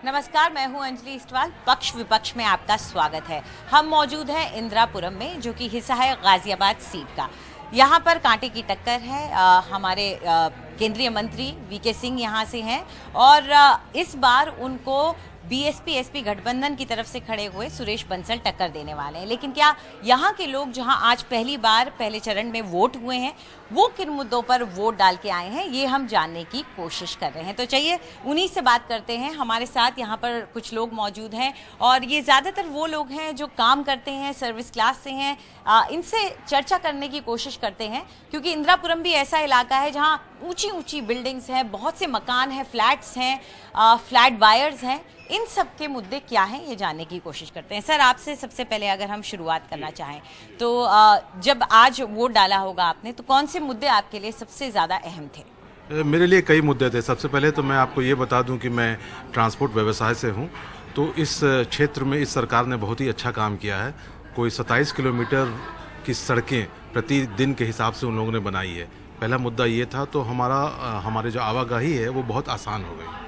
नमस्कार, मैं हूं अंजलि इस्टवाल। पक्ष विपक्ष में आपका स्वागत है। हम मौजूद हैं इंदिरापुरम में, जो कि हिस्सा है गाजियाबाद सीट का। यहाँ पर कांटे की टक्कर है। हमारे केंद्रीय मंत्री वीके सिंह यहाँ से हैं और इस बार उनको बीएसपी एसपी गठबंधन की तरफ से खड़े हुए सुरेश बंसल टक्कर देने वाले हैं। लेकिन क्या यहाँ के लोग जहाँ आज पहली बार पहले चरण में वोट हुए हैं, वो किन मुद्दों पर वोट डाल के आए हैं, ये हम जानने की कोशिश कर रहे हैं। तो चलिए उन्हीं से बात करते हैं। हमारे साथ यहाँ पर कुछ लोग मौजूद हैं और ये ज़्यादातर वो लोग हैं जो काम करते हैं, सर्विस क्लास से हैं। इनसे चर्चा करने की कोशिश करते हैं, क्योंकि इंदिरापुरम भी ऐसा इलाका है जहाँ ऊंची ऊंची बिल्डिंग्स हैं, बहुत से मकान हैं, फ्लैट्स हैं, फ्लैट बायर्स हैं। इन सब के मुद्दे क्या हैं, ये जानने की कोशिश करते हैं। सर, आपसे सबसे पहले अगर हम शुरुआत करना चाहें तो जब आज वोट डाला होगा आपने, तो कौन से मुद्दे आपके लिए सबसे ज़्यादा अहम थे? मेरे लिए कई मुद्दे थे। सबसे पहले तो मैं आपको ये बता दूं कि मैं ट्रांसपोर्ट व्यवसाय से हूं, तो इस क्षेत्र में इस सरकार ने बहुत ही अच्छा काम किया है। कोई 27 किलोमीटर की सड़कें प्रतिदिन के हिसाब से उन लोगों ने बनाई है। पहला मुद्दा ये था, तो हमारे जो आवाजाही है वो बहुत आसान हो गई।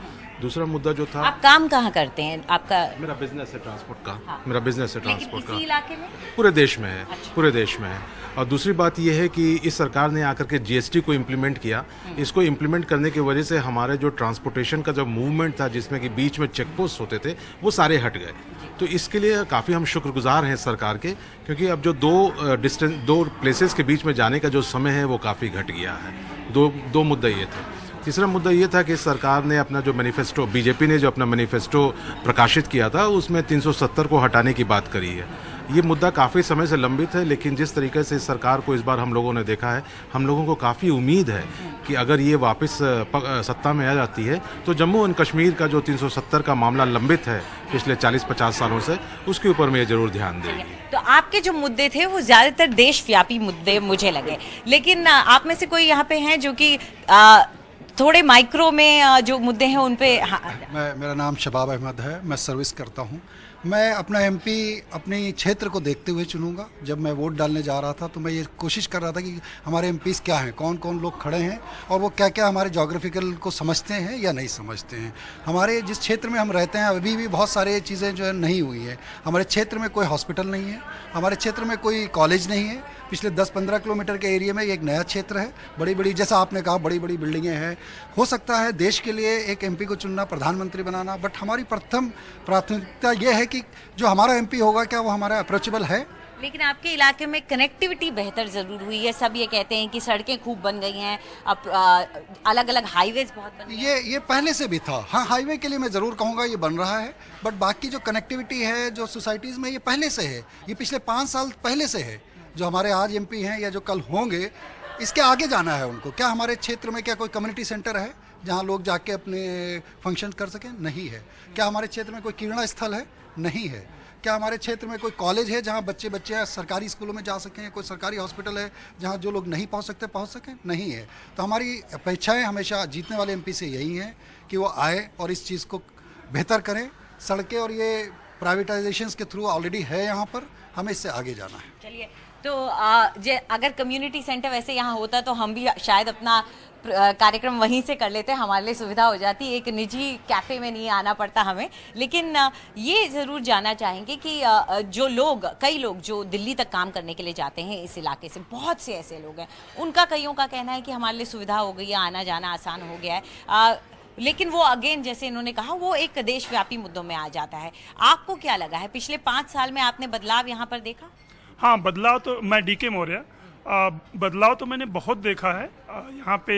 दूसरा मुद्दा जो था, आप काम कहाँ करते हैं? आपका मेरा बिजनेस है ट्रांसपोर्ट का। हाँ। मेरा बिजनेस है ट्रांसपोर्ट का। इसी इलाके में? पूरे देश में है। अच्छा। पूरे देश में है। और दूसरी बात यह है कि इस सरकार ने आकर के जीएसटी को इम्प्लीमेंट किया। इसको इम्प्लीमेंट करने की वजह से हमारे जो ट्रांसपोर्टेशन का जो मूवमेंट था, जिसमें कि बीच में चेक पोस्ट होते थे, वो सारे हट गए। तो इसके लिए काफ़ी हम शुक्रगुजार हैं सरकार के, क्योंकि अब जो दो प्लेसेस के बीच में जाने का जो समय है वो काफ़ी घट गया है। दो मुद्दा ये थे। तीसरा मुद्दा ये था कि सरकार ने अपना जो मैनिफेस्टो, बीजेपी ने जो अपना मैनिफेस्टो प्रकाशित किया था, उसमें 370 को हटाने की बात करी है। ये मुद्दा काफ़ी समय से लंबित है, लेकिन जिस तरीके से इस सरकार को इस बार हम लोगों ने देखा है, हम लोगों को काफ़ी उम्मीद है कि अगर ये वापस सत्ता में आ जाती है तो जम्मू एंड कश्मीर का जो 370 का मामला लंबित है पिछले 40-50 सालों से, उसके ऊपर में ये जरूर ध्यान देगी। तो आपके जो मुद्दे थे वो ज़्यादातर देशव्यापी मुद्दे मुझे लगे, लेकिन आप में से कोई यहाँ पे हैं जो कि थोड़े माइक्रो में जो मुद्दे हैं उन पे? मेरा नाम शबाब अहमद है, मैं सर्विस करता हूँ। मैं अपना एमपी अपने क्षेत्र को देखते हुए चुनूंगा। जब मैं वोट डालने जा रहा था तो मैं ये कोशिश कर रहा था कि हमारे एमपीज़ क्या हैं, कौन कौन लोग खड़े हैं और वो क्या क्या हमारे जोग्राफिकल को समझते हैं या नहीं समझते हैं। हमारे जिस क्षेत्र में हम रहते हैं अभी भी बहुत सारे चीज़ें जो है नहीं हुई है। हमारे क्षेत्र में कोई हॉस्पिटल नहीं है, हमारे क्षेत्र में कोई कॉलेज नहीं है। पिछले 10-15 किलोमीटर के एरिया में एक नया क्षेत्र है। बड़ी बड़ी, जैसा आपने कहा, बड़ी बड़ी बिल्डिंगें हैं। हो सकता है देश के लिए एक एमपी को चुनना, प्रधानमंत्री बनाना, बट हमारी प्रथम प्राथमिकता ये है कि जो हमारा एमपी होगा क्या वो हमारा अप्रोचेबल है। लेकिन आपके इलाके में कनेक्टिविटी बेहतर ज़रूर हुई है। सब ये कहते हैं कि सड़कें खूब बन गई हैं, अब अलग अलग हाईवेज बहुत बन गए। ये पहले से भी था। हाँ, हाईवे के लिए मैं ज़रूर कहूँगा ये बन रहा है, बट बाकी जो कनेक्टिविटी है जो सोसाइटीज़ में, ये पहले से है। ये पिछले 5 साल पहले से है। जो हमारे आज एमपी हैं या जो कल होंगे, इसके आगे जाना है उनको। क्या हमारे क्षेत्र में क्या कोई कम्युनिटी सेंटर है जहाँ लोग जाके अपने फंक्शन कर सकें? नहीं है। क्या हमारे क्षेत्र में कोई क्रीड़ा स्थल है? नहीं है। क्या हमारे क्षेत्र में कोई कॉलेज है जहाँ बच्चे सरकारी स्कूलों में जा सकें? कोई सरकारी हॉस्पिटल है जहाँ जो लोग नहीं पहुँच सकते पहुँच सकें? नहीं है। तो हमारी अपेक्षाएँ हमेशा जीतने वाले एमपी से यही हैं कि वो आए और इस चीज़ को बेहतर करें। सड़कें और ये प्राइवेटाइजेशंस के थ्रू ऑलरेडी है यहाँ पर, हमें इससे आगे जाना है। चलिए, तो अगर कम्युनिटी सेंटर वैसे यहाँ होता तो हम भी शायद अपना कार्यक्रम वहीं से कर लेते, हमारे लिए सुविधा हो जाती, एक निजी कैफ़े में नहीं आना पड़ता हमें। लेकिन ये ज़रूर जानना चाहेंगे कि कई लोग जो दिल्ली तक काम करने के लिए जाते हैं इस इलाके से, बहुत से ऐसे लोग हैं, उनका कईयों का कहना है कि हमारे लिए सुविधा हो गई है, आना जाना आसान हो गया है। लेकिन वो अगेन, जैसे इन्होंने कहा, वो एक देशव्यापी मुद्दों में आ जाता है। आपको क्या लगा है, पिछले 5 साल में आपने बदलाव यहाँ पर देखा? हाँ, बदलाव तो, मैं डीके मौर्य, बदलाव तो मैंने बहुत देखा है। यहाँ पे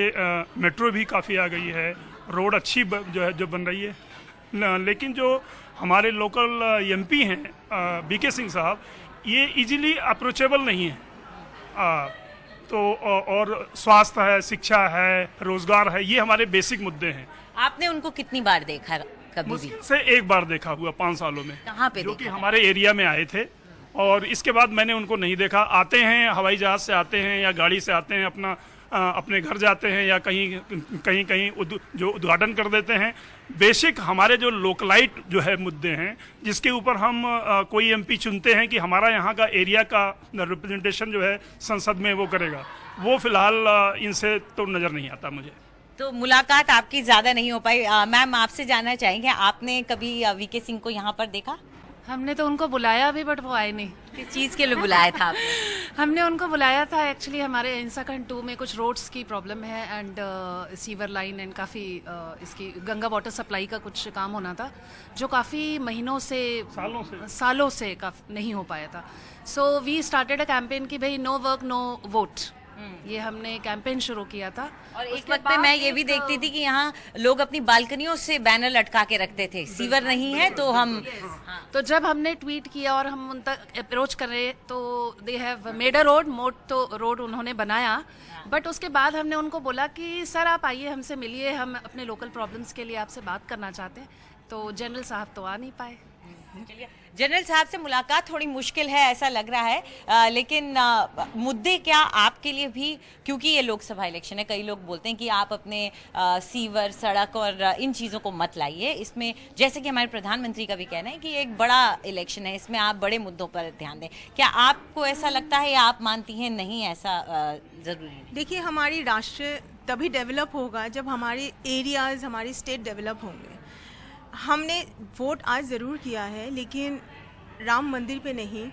मेट्रो भी काफ़ी आ गई है, रोड अच्छी जो बन रही है। लेकिन जो हमारे लोकल एमपी हैं वीके सिंह साहब, ये इजीली अप्रोचेबल नहीं है। तो और स्वास्थ्य है, शिक्षा है, रोजगार है, ये हमारे बेसिक मुद्दे हैं। आपने उनको कितनी बार देखा? कभी भी? मुश्किल से एक बार देखा हुआ 5 सालों में। कहाँ पे? जो कि हमारे एरिया में आए थे, और इसके बाद मैंने उनको नहीं देखा। आते हैं, हवाई जहाज से आते हैं या गाड़ी से आते हैं, अपने घर जाते हैं या कहीं जो उद्घाटन कर देते हैं। बेसिक हमारे जो लोकलाइट जो है मुद्दे हैं, जिसके ऊपर हम कोई एमपी चुनते हैं कि हमारा यहाँ का एरिया का रिप्रेजेंटेशन जो है संसद में वो करेगा, वो फिलहाल इनसे तो नज़र नहीं आता मुझे। तो मुलाकात आपकी ज्यादा नहीं हो पाई। मैम, आपसे जानना चाहेंगे, आपने कभी वीके सिंह को यहाँ पर देखा? हमने तो उनको बुलाया भी बट वो आए नहीं। किस चीज के लिए बुलाया था आपने? हमने उनको बुलाया था एक्चुअली हमारे इंसाखंड 2 में कुछ रोड्स की प्रॉब्लम है एंड सीवर लाइन एंड काफ़ी इसकी गंगा वाटर सप्लाई का कुछ काम होना था जो काफ़ी महीनों से सालों से नहीं हो पाया था। So we started a campaign कि भाई नो वर्क नो वोट, ये हमने कैंपेन शुरू किया था। और एक वक्त पे मैं ये भी देखती थी कि यहाँ लोग अपनी बालकनियों से बैनर लटका के रखते थे, सीवर नहीं है तो हम। तो जब हमने ट्वीट किया और हम उन तक अप्रोच कर रहे तो they have made a road, mode तो रोड उन्होंने बनाया, बट उसके बाद हमने उनको बोला कि सर आप आइए हमसे मिलिए, हम अपने लोकल प्रॉब्लम्स के लिए आपसे बात करना चाहते हैं। तो जनरल साहब तो आ नहीं पाए। चलिए, जनरल साहब से मुलाकात थोड़ी मुश्किल है ऐसा लग रहा है, लेकिन मुद्दे क्या आपके लिए भी, क्योंकि ये लोकसभा इलेक्शन है, कई लोग बोलते हैं कि आप अपने सीवर सड़क और इन चीज़ों को मत लाइए इसमें, जैसे कि हमारे प्रधानमंत्री का भी कहना है कि एक बड़ा इलेक्शन है, इसमें आप बड़े मुद्दों पर ध्यान दें। क्या आपको ऐसा लगता है या आप मानती हैं नहीं ऐसा ज़रूरी है? देखिए, हमारी राष्ट्र तभी डेवलप होगा जब हमारे एरियाज़, हमारी स्टेट डेवलप होंगे। हमने वोट आज ज़रूर किया है, लेकिन राम मंदिर पे नहीं,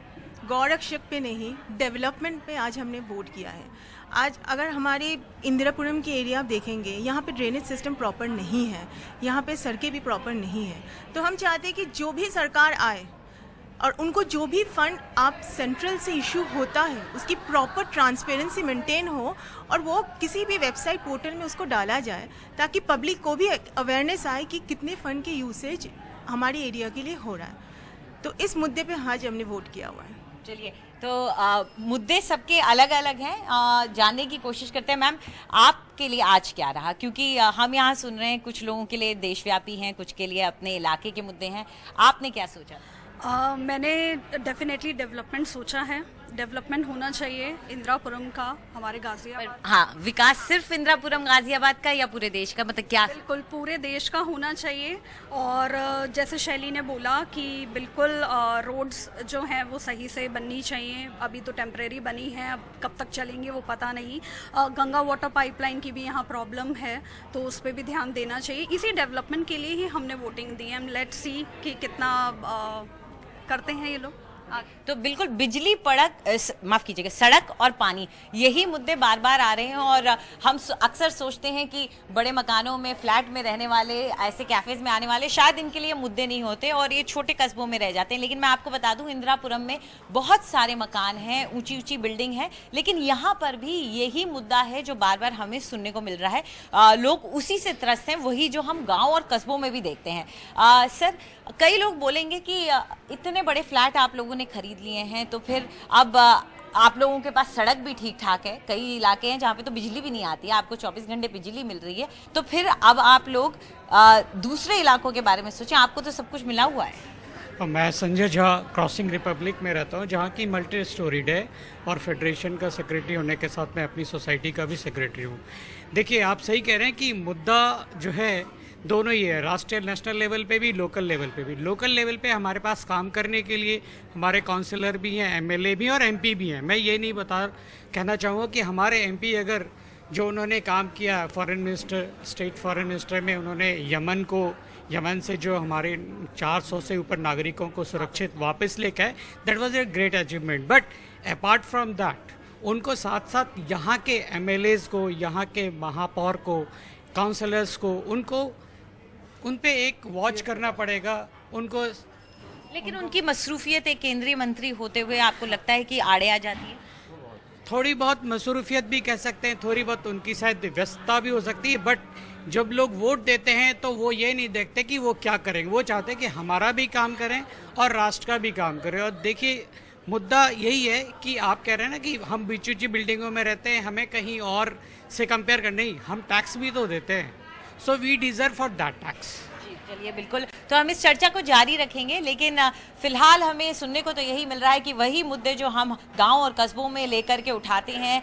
गौरक्षक पे नहीं, डेवलपमेंट पे आज हमने वोट किया है। आज अगर हमारे इंदिरापुरम के एरिया आप देखेंगे, यहाँ पे ड्रेनेज सिस्टम प्रॉपर नहीं है, यहाँ पे सड़कें भी प्रॉपर नहीं है। तो हम चाहते हैं कि जो भी सरकार आए और उनको जो भी फंड आप सेंट्रल से इशू होता है उसकी प्रॉपर ट्रांसपेरेंसी मेंटेन हो और वो किसी भी वेबसाइट पोर्टल में उसको डाला जाए ताकि पब्लिक को भी अवेयरनेस आए कि कितने फंड के यूसेज हमारे एरिया के लिए हो रहा है। तो इस मुद्दे पे आज हमने वोट किया हुआ है। चलिए, तो मुद्दे सबके अलग अलग हैं, जानने की कोशिश करते हैं। मैम, आपके लिए आज क्या रहा, क्योंकि हम यहाँ सुन रहे हैं कुछ लोगों के लिए देशव्यापी हैं, कुछ के लिए अपने इलाके के मुद्दे हैं, आपने क्या सोचा? मैंने डेफिनेटली डेवलपमेंट सोचा है, डेवलपमेंट होना चाहिए इंदिरापुरम का, हमारे गाजियाबाद। हाँ, विकास सिर्फ इंदिरापुरम गाजियाबाद का या पूरे देश का, मतलब क्या? बिल्कुल पूरे देश का होना चाहिए। और जैसे शैली ने बोला कि बिल्कुल रोड्स जो हैं वो सही से बननी चाहिए, अभी तो टेम्परेरी बनी है, अब कब तक चलेंगे वो पता नहीं। गंगा वाटर पाइपलाइन की भी यहाँ प्रॉब्लम है, तो उस पर भी ध्यान देना चाहिए। इसी डेवलपमेंट के लिए ही हमने वोटिंग दी है। लेट्स सी कि कितना करते हैं ये लोग। तो बिल्कुल बिजली, माफ कीजिएगा, सड़क और पानी, यही मुद्दे बार बार आ रहे हैं। और हम अक्सर सोचते हैं कि बड़े मकानों में, फ्लैट में रहने वाले, ऐसे कैफेज में आने वाले शायद इनके लिए मुद्दे नहीं होते और ये छोटे कस्बों में रह जाते हैं। लेकिन मैं आपको बता दूं, इंदिरापुरम में बहुत सारे मकान हैं, ऊंची ऊंची बिल्डिंग है, लेकिन यहाँ पर भी यही मुद्दा है जो बार बार हमें सुनने को मिल रहा है। लोग उसी से त्रस्त हैं, वही जो हम गाँव और कस्बों में भी देखते हैं। सर, कई लोग बोलेंगे कि इतने बड़े फ्लैट आप लोगों ने खरीद लिए हैं, तो फिर अब आप लोगों के पास सड़क भी ठीक ठाक है, कई इलाके हैं जहाँ पे तो बिजली भी नहीं आती है, आपको 24 घंटे बिजली मिल रही है, तो फिर अब आप लोग दूसरे इलाकों के बारे में सोचें, आपको तो सब कुछ मिला हुआ है। मैं संजय झा क्रॉसिंग रिपब्लिक में रहता हूँ, जहाँ की मल्टी स्टोरीड है और फेडरेशन का सेक्रेटरी होने के साथ मैं अपनी सोसाइटी का भी सेक्रेटरी हूँ। देखिए, आप सही कह रहे हैं कि मुद्दा जो है दोनों ही है, राष्ट्रीय नेशनल लेवल पे भी, लोकल लेवल पे भी। लोकल लेवल पे हमारे पास काम करने के लिए हमारे काउंसलर भी हैं, एमएलए भी और एमपी भी हैं। मैं ये नहीं कहना चाहूँगा कि हमारे एमपी अगर जो उन्होंने काम किया foreign minister, state foreign minister में, उन्होंने यमन से जो हमारे 400 से ऊपर नागरिकों को सुरक्षित वापस लेकर आए, that was a great achievement. But apart from that, उनको साथ साथ यहाँ के एमएलएज को, यहाँ के महापौर को, काउंसलर्स को, उन पे एक वॉच करना पड़ेगा उनको। लेकिन उनकी मसरूफियत एक केंद्रीय मंत्री होते हुए आपको लगता है कि आड़े आ जाती है? थोड़ी बहुत मसरूफियत भी कह सकते हैं, थोड़ी बहुत उनकी शायद व्यस्तता भी हो सकती है, बट जब लोग वोट देते हैं तो वो ये नहीं देखते कि वो क्या करेंगे, वो चाहते हैं कि हमारा भी काम करें और राष्ट्र का भी काम करें। और देखिए, मुद्दा यही है कि आप कह रहे हैं ना कि हम ऊंची बिल्डिंगों में रहते हैं, हमें कहीं और से कंपेयर कर, नहीं, हम टैक्स भी तो देते हैं, so we deserve for that tax. चलिए, बिल्कुल, तो हम इस चर्चा को जारी रखेंगे, लेकिन फिलहाल हमें सुनने को तो यही मिल रहा है कि वही मुद्दे जो हम गांव और कस्बों में लेकर के उठाते हैं,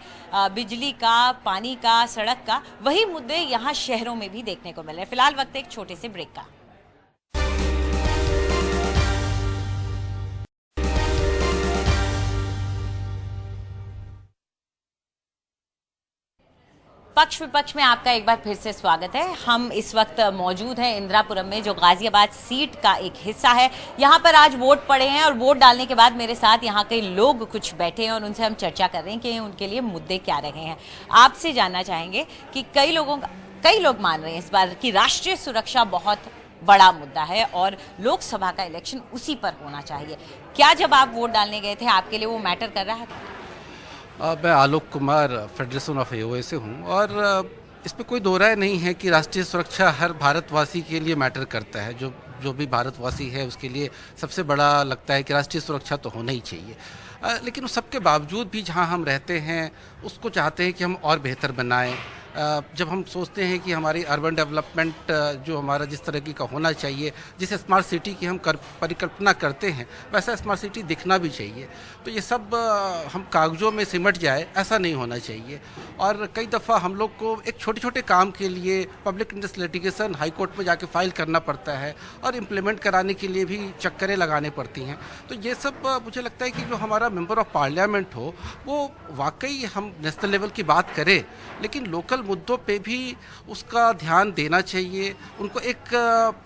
बिजली का, पानी का, सड़क का, वही मुद्दे यहाँ शहरों में भी देखने को मिल रहे हैं। फिलहाल वक्त एक छोटे से ब्रेक का। पक्ष विपक्ष में आपका एक बार फिर से स्वागत है। हम इस वक्त मौजूद हैं इंदिरापुरम में, जो गाजियाबाद सीट का एक हिस्सा है। यहाँ पर आज वोट पड़े हैं और वोट डालने के बाद मेरे साथ यहाँ के लोग कुछ बैठे हैं और उनसे हम चर्चा कर रहे हैं कि उनके लिए मुद्दे क्या रहे हैं। आपसे जानना चाहेंगे कि कई लोग मान रहे हैं इस बार की राष्ट्रीय सुरक्षा बहुत बड़ा मुद्दा है और लोकसभा का इलेक्शन उसी पर होना चाहिए। क्या जब आप वोट डालने गए थे आपके लिए वो मैटर कर रहा था? मैं Alok Kumar federation of AOA से हूँ और इस पर कोई दो राय नहीं है कि राष्ट्रीय सुरक्षा हर भारतवासी के लिए मैटर करता है। जो भी भारतवासी है उसके लिए सबसे बड़ा लगता है कि राष्ट्रीय सुरक्षा तो होना ही चाहिए। लेकिन उस सबके बावजूद भी जहाँ हम रहते हैं उसको चाहते हैं कि हम और बेहतर बनाएं। जब हम सोचते हैं कि हमारी अर्बन डेवलपमेंट जो हमारा जिस तरह की का होना चाहिए, जिस स्मार्ट सिटी की हम परिकल्पना करते हैं वैसा स्मार्ट सिटी दिखना भी चाहिए। तो ये सब हम कागजों में सिमट जाए ऐसा नहीं होना चाहिए। और कई दफ़ा हम लोग को एक छोटे छोटे काम के लिए public interest litigation high court में जाके फाइल करना पड़ता है और इम्प्लीमेंट कराने के लिए भी चक्करें लगाने पड़ती हैं। तो ये सब मुझे लगता है कि जो हमारा मेंबर ऑफ पार्लियामेंट हो वो वाकई हम नेशनल लेवल की बात करें लेकिन लोकल मुद्दों पे भी उसका ध्यान देना चाहिए। उनको एक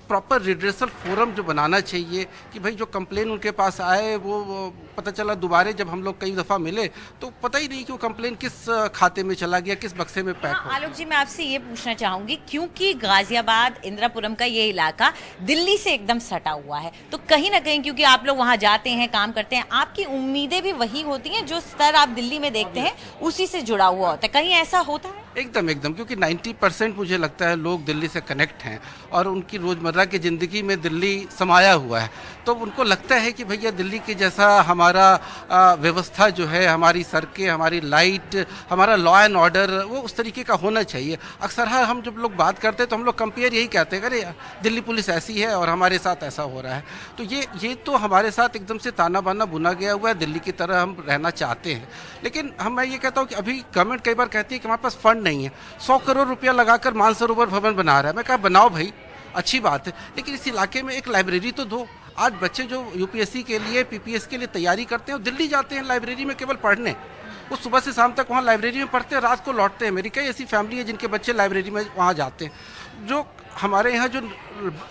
प्रॉपर रिड्रेसल फोरम जो बनाना चाहिए कि भाई जो कंप्लेन उनके पास आए वो पता चला दोबारा जब हम लोग कई दफ़ा मिले तो पता ही नहीं कि वो कंप्लेन किस खाते में चला गया, किस बक्से में पैक हो। आलोक जी, मैं आपसे ये पूछना चाहूंगी क्योंकि गाजियाबाद इंदिरापुरम का ये इलाका दिल्ली से एकदम सटा हुआ है, तो कहीं ना कहीं क्योंकि आप लोग वहाँ जाते हैं, काम करते हैं, आपकी उम्मीदें भी वही होती हैं जो स्तर आप दिल्ली में देखते हैं उसी से जुड़ा हुआ होता है। कहीं ऐसा होता है? एकदम क्योंकि 90% मुझे लगता है लोग दिल्ली से कनेक्ट हैं और उनकी रोज़मर्रा की ज़िंदगी में दिल्ली समाया हुआ है। तो उनको लगता है कि भैया दिल्ली के जैसा हमारा व्यवस्था जो है, हमारी सड़कें, हमारी लाइट, हमारा लॉ एंड ऑर्डर वो उस तरीके का होना चाहिए। अक्सर हम जब लोग बात करते हैं तो हम लोग कंपेयर यही कहते हैं, अरे दिल्ली पुलिस ऐसी है और हमारे साथ ऐसा हो रहा है। तो ये तो हमारे साथ एकदम से ताना बाना बुना गया हुआ है। दिल्ली की तरह हम रहना चाहते हैं लेकिन मैं ये कहता हूँ कि अभी गवर्नमेंट कई बार कहती है कि हमारे पास फंड नहीं है। 100 करोड़ रुपया लगाकर मानसरोवर भवन बना रहा है। मैं कहा बनाओ भाई, अच्छी बात है, लेकिन इस इलाके में एक लाइब्रेरी तो दो। आज बच्चे जो यूपीएससी के लिए, पीपीएस के लिए तैयारी करते हैं, दिल्ली जाते हैं लाइब्रेरी में केवल पढ़ने। वो सुबह से शाम तक वहाँ लाइब्रेरी में पढ़ते हैं, रात को लौटते हैं। मेरी कई ऐसी फैमिली है जिनके बच्चे लाइब्रेरी में वहाँ जाते हैं। जो हमारे यहाँ जो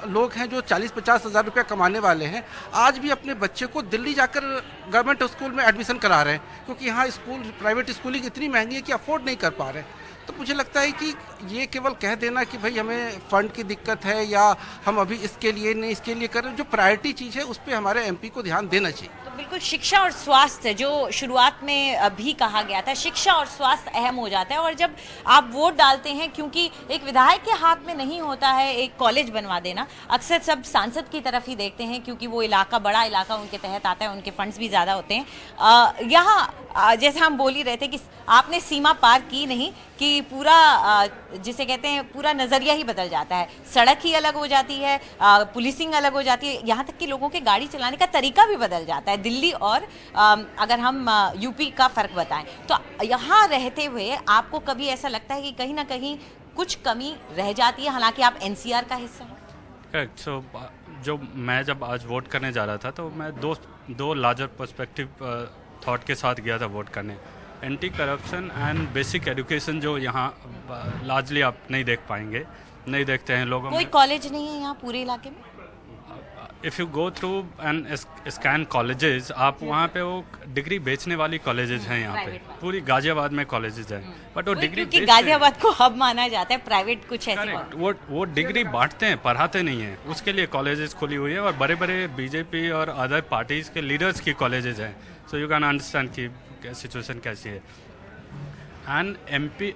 लोग हैं जो 40-50 हज़ार रुपया कमाने वाले हैं आज भी अपने बच्चे को दिल्ली जाकर गवर्नमेंट स्कूल में एडमिशन करा रहे हैं क्योंकि यहाँ स्कूल, प्राइवेट स्कूलिंग इतनी महंगी है कि अफोर्ड नहीं कर पा रहे हैं। तो मुझे लगता है कि ये केवल कह देना कि भाई हमें फंड की दिक्कत है या हम अभी इसके लिए नहीं इसके लिए कर रहे हैं, जो प्रायोरिटी चीज़ है उस पर हमारे एमपी को ध्यान देना चाहिए। तो बिल्कुल शिक्षा और स्वास्थ्य जो शुरुआत में भी कहा गया था, शिक्षा और स्वास्थ्य अहम हो जाता है और जब आप वोट डालते हैं क्योंकि एक विधायक के हाथ में नहीं होता है एक कॉलेज बनवा देना, अक्सर सब सांसद की तरफ ही देखते हैं क्योंकि वो इलाका बड़ा इलाका उनके तहत आता है, उनके फंड्स भी ज़्यादा होते हैं। यहाँ जैसे हम बोल ही रहे थे कि आपने सीमा पार की नहीं कि पूरा जिसे कहते हैं पूरा नज़रिया ही बदल जाता है, सड़क ही अलग हो जाती है, पुलिसिंग अलग हो जाती है, यहाँ तक कि लोगों के गाड़ी चलाने का तरीका भी बदल जाता है। दिल्ली और अगर हम यूपी का फ़र्क बताएं तो यहाँ रहते हुए आपको कभी ऐसा लगता है कि कहीं ना कहीं कुछ कमी रह जाती है, हालांकि आप एनसीआर का हिस्सा हैं? करेक्ट। सो जो मैं जब आज वोट करने जा रहा था तो मैं दो लार्जर पर्सपेक्टिव थॉट के साथ गया था वोट करने। Anti corruption and basic education जो यहाँ लार्जली आप नहीं देख पाएंगे, नहीं देखते हैं लोगों में। कोई कॉलेज नहीं है यहाँ पूरे इलाके में? If you go through and scan colleges, आप वहाँ पे वो डिग्री बेचने वाली कॉलेजेस हैं यहाँ पे, पूरी गाजियाबाद में कॉलेजेस हैं, बट वो डिग्री क्योंकि गाजियाबाद को हब माना जाता है, प्राइवेट कुछ ऐसे वो डिग्री बांटते हैं, पढ़ाते नहीं हैं। उसके लिए कॉलेजेस खुली हुई है और बड़े बड़े बीजेपी और अदर पार्टीज के लीडर्स की कॉलेजेस हैं। सो यू कैन अंडरस्टैंड कि सिचुएशन कैसी है। एंड एमपी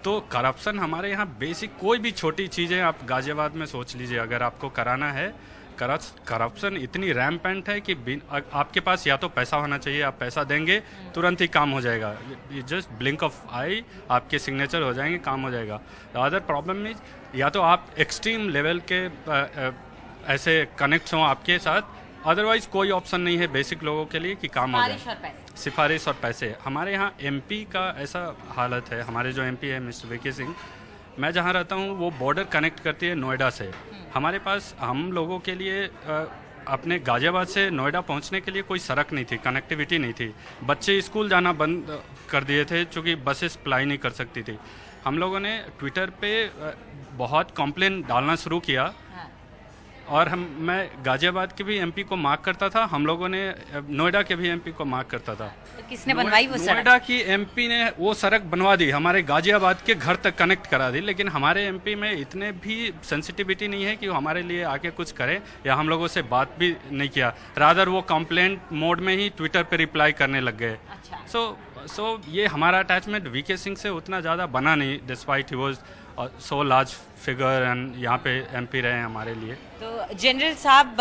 तो करप्शन हमारे यहाँ बेसिक कोई भी छोटी चीज़ें आप गाजियाबाद में सोच लीजिए, अगर आपको कराना है, करप्शन इतनी रैम्पेंट है कि आपके पास या तो पैसा होना चाहिए, आप पैसा देंगे तुरंत ही काम हो जाएगा, जस्ट ब्लिंक ऑफ आई आपके सिग्नेचर हो जाएंगे, काम हो जाएगा। अदर प्रॉब्लम इज या तो आप एक्सट्रीम लेवल के ऐसे कनेक्ट हों आपके साथ, अदरवाइज कोई ऑप्शन नहीं है बेसिक लोगों के लिए कि काम हो जाए। सिफारिश और पैसे। हमारे यहाँ एमपी का ऐसा हालत है, हमारे जो एमपी है मिस्टर वीके सिंह, मैं जहाँ रहता हूँ वो बॉर्डर कनेक्ट करती है नोएडा से। हमारे पास हम लोगों के लिए अपने गाजियाबाद से नोएडा पहुँचने के लिए कोई सड़क नहीं थी, कनेक्टिविटी नहीं थी। बच्चे स्कूल जाना बंद कर दिए थे क्योंकि बसेस अप्लाई नहीं कर सकती थी। हम लोगों ने ट्विटर पे बहुत कंप्लेन डालना शुरू किया और मैं गाजियाबाद के भी एमपी को मार्क करता था, हम लोगों ने नोएडा के भी एमपी को मार्क करता था। तो किसने बनवाई वो सड़क? नोएडा की एमपी ने वो सड़क बनवा दी, हमारे गाजियाबाद के घर तक कनेक्ट करा दी, लेकिन हमारे एमपी में इतने भी सेंसिटिविटी नहीं है कि वो हमारे लिए आके कुछ करे, या हम लोगों से बात भी नहीं किया। रादर वो कंप्लेंट मोड में ही ट्विटर पे रिप्लाई करने लग गए। सो ये हमारा अटैचमेंट वीके सिंह से उतना ज़्यादा बना नहीं, despite he was so large figure and यहाँ पे एमपी रहे हैं हमारे लिए। तो जनरल साहब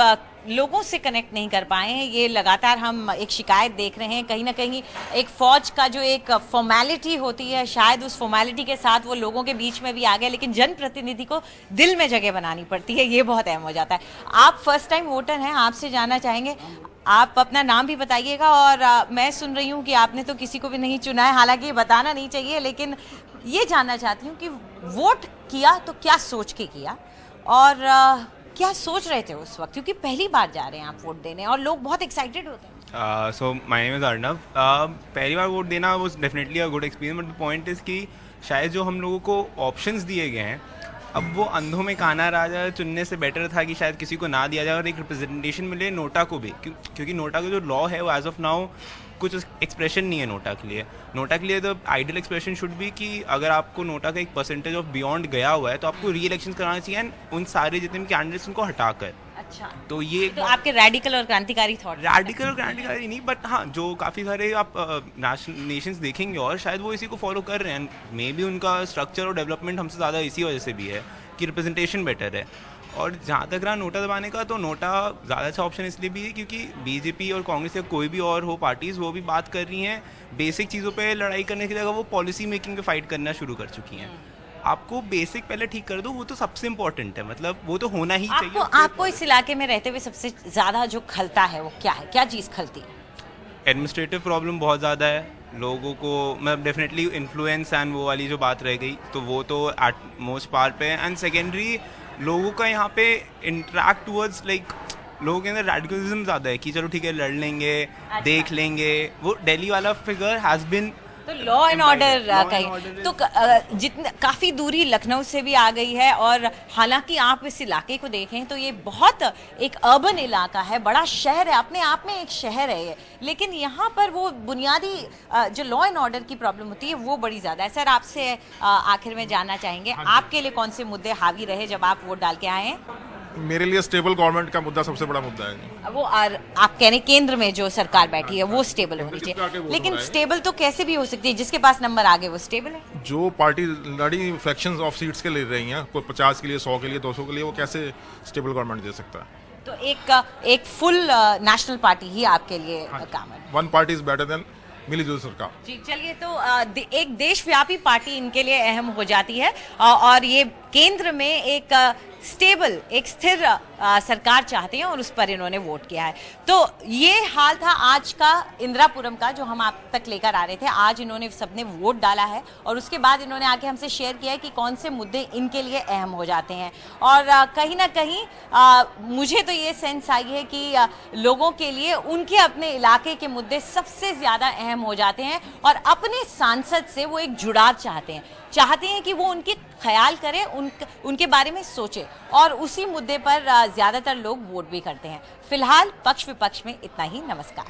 लोगों से कनेक्ट नहीं कर पाए हैं, ये लगातार हम एक शिकायत देख रहे हैं। कहीं ना कहीं एक फौज का जो एक फॉर्मेलिटी होती है, शायद उस फॉर्मेलिटी के साथ वो लोगों के बीच में भी आ गया, लेकिन जनप्रतिनिधि को दिल में जगह बनानी पड़ती है, ये बहुत अहम हो जाता है। आप फर्स्ट टाइम वोटर हैं, आपसे जानना चाहेंगे, आप अपना नाम भी बताइएगा। और मैं सुन रही हूँ कि आपने तो किसी को भी नहीं चुना है, हालांकि ये बताना नहीं चाहिए, लेकिन ये जानना चाहती हूँ कि वोट किया तो क्या सोच के किया और क्या सोच रहे थे उस वक्त, क्योंकि पहली बार जा रहे हैं आप वोट देने और लोग बहुत एक्साइटेड होते हैं। So my name is Arnav. पहली बार वोट देना was definitely a good experience, but the point is कि शायद जो हम लोगों को ऑप्शंस दिए गए हैं, अब वो अंधों में काना राजा चुनने से बेटर था कि शायद किसी को ना दिया जाए और एक रिप्रेजेंटेशन मिले नोटा को भी, क्योंकि नोटा का जो लॉ है वो एज ऑफ नाउ कुछ एक्सप्रेशन नहीं है नोटा के लिए। नोटा के लिए तो आइडियल एक्सप्रेशन शुड भी कि अगर आपको नोटा का एक परसेंटेज ऑफ बियॉन्ड गया हुआ है तो आपको री इलेक्शन कराना चाहिए एंड उन सारे जितने भी कैंडिडेट्स उनको हटाकर। अच्छा, तो ये तो आपके रेडिकल और क्रांतिकारी थॉट? रेडिकल और क्रांतिकारी नहीं, बट हाँ जो काफ़ी सारे आप नेशंस देखेंगे और शायद वो इसी को फॉलो कर रहे हैं। मे बी उनका स्ट्रक्चर और डेवलपमेंट हमसे ज़्यादा इसी वजह से भी है कि रिप्रेजेंटेशन बेटर है। और जहाँ तक रहा नोटा दबाने का, तो नोटा ज़्यादा अच्छा ऑप्शन इसलिए भी है क्योंकि बीजेपी और कांग्रेस या कोई भी और हो पार्टीज़, वो भी बात कर रही हैं बेसिक चीज़ों पे लड़ाई करने की जगह वो पॉलिसी मेकिंग पे फाइट करना शुरू कर चुकी हैं। आपको बेसिक पहले ठीक कर दो, वो तो सबसे इम्पोर्टेंट है, मतलब वो तो होना ही चाहिए। आपको इस इलाके में रहते हुए सबसे ज़्यादा जो खलता है वो क्या है, क्या चीज़ खलती है? एडमिनिस्ट्रेटिव प्रॉब्लम बहुत ज़्यादा है लोगों को, मतलब डेफिनेटली इन्फ्लुएंस एंड वो वाली जो बात रह गई तो वो तो एट मोस्ट पार पे है। एंड सेकेंडरी लोगों का यहाँ पे इंटरेक्ट टूवर्ड्स लाइक लोगों के अंदर रेडिकलिज्म ज़्यादा है कि चलो ठीक है लड़ लेंगे, देख लेंगे। वो दिल्ली वाला फिगर हैज़ बिन तो लॉ एंड ऑर्डर कहीं तो जितने काफ़ी दूरी लखनऊ से भी आ गई है, और हालांकि आप इस इलाके को देखें तो ये बहुत एक अर्बन इलाका है, बड़ा शहर है, अपने आप में एक शहर है ये, लेकिन यहाँ पर वो बुनियादी जो लॉ एंड ऑर्डर की प्रॉब्लम होती है वो बड़ी ज़्यादा है। सर आपसे आखिर में जानना चाहेंगे, आपके लिए कौन से मुद्दे हावी रहे जब आप वोट डाल के आए हैं? मेरे लिए स्टेबल गवर्नमेंट का मुद्दा सबसे बड़ा मुद्दा है। वो आप कह रहे हैं केंद्र में जो सरकार बैठी है वो स्टेबल होनी चाहिए, लेकिन स्टेबल तो कैसे भी हो सकती है, जिसके पास नंबर आगे वो स्टेबल है। जो पार्टी लड़ी फ्रैक्शंस ऑफ सीट्स के ले रही हैं, कोई 50 के लिए, 100 के लिए, 200 के लिए, वो कैसे स्टेबल गवर्नमेंट दे सकता है? तो एक फुल नेशनल पार्टी ही आपके लिए काम है। One party is better than मिलीजुली सरकार। जी चलिए, तो एक देशव्यापी पार्टी इनके लिए अहम हो जाती है और ये केंद्र में एक स्टेबल, एक स्थिर सरकार चाहते हैं और उस पर इन्होंने वोट किया है। तो ये हाल था आज का इंदिरापुरम का जो हम आप तक लेकर आ रहे थे। आज इन्होंने सबने वोट डाला है और उसके बाद इन्होंने आके हमसे शेयर किया है कि कौन से मुद्दे इनके लिए अहम हो जाते हैं। और कहीं ना कहीं मुझे तो ये सेंस आई है कि लोगों के लिए उनके अपने इलाके के मुद्दे सबसे ज़्यादा अहम हो जाते हैं और अपने सांसद से वो एक जुड़ाव चाहते हैं कि वो उनके ख्याल करें, उनके बारे में सोचे, और उसी मुद्दे पर ज़्यादातर लोग वोट भी करते हैं। फिलहाल पक्ष विपक्ष में इतना ही। नमस्कार।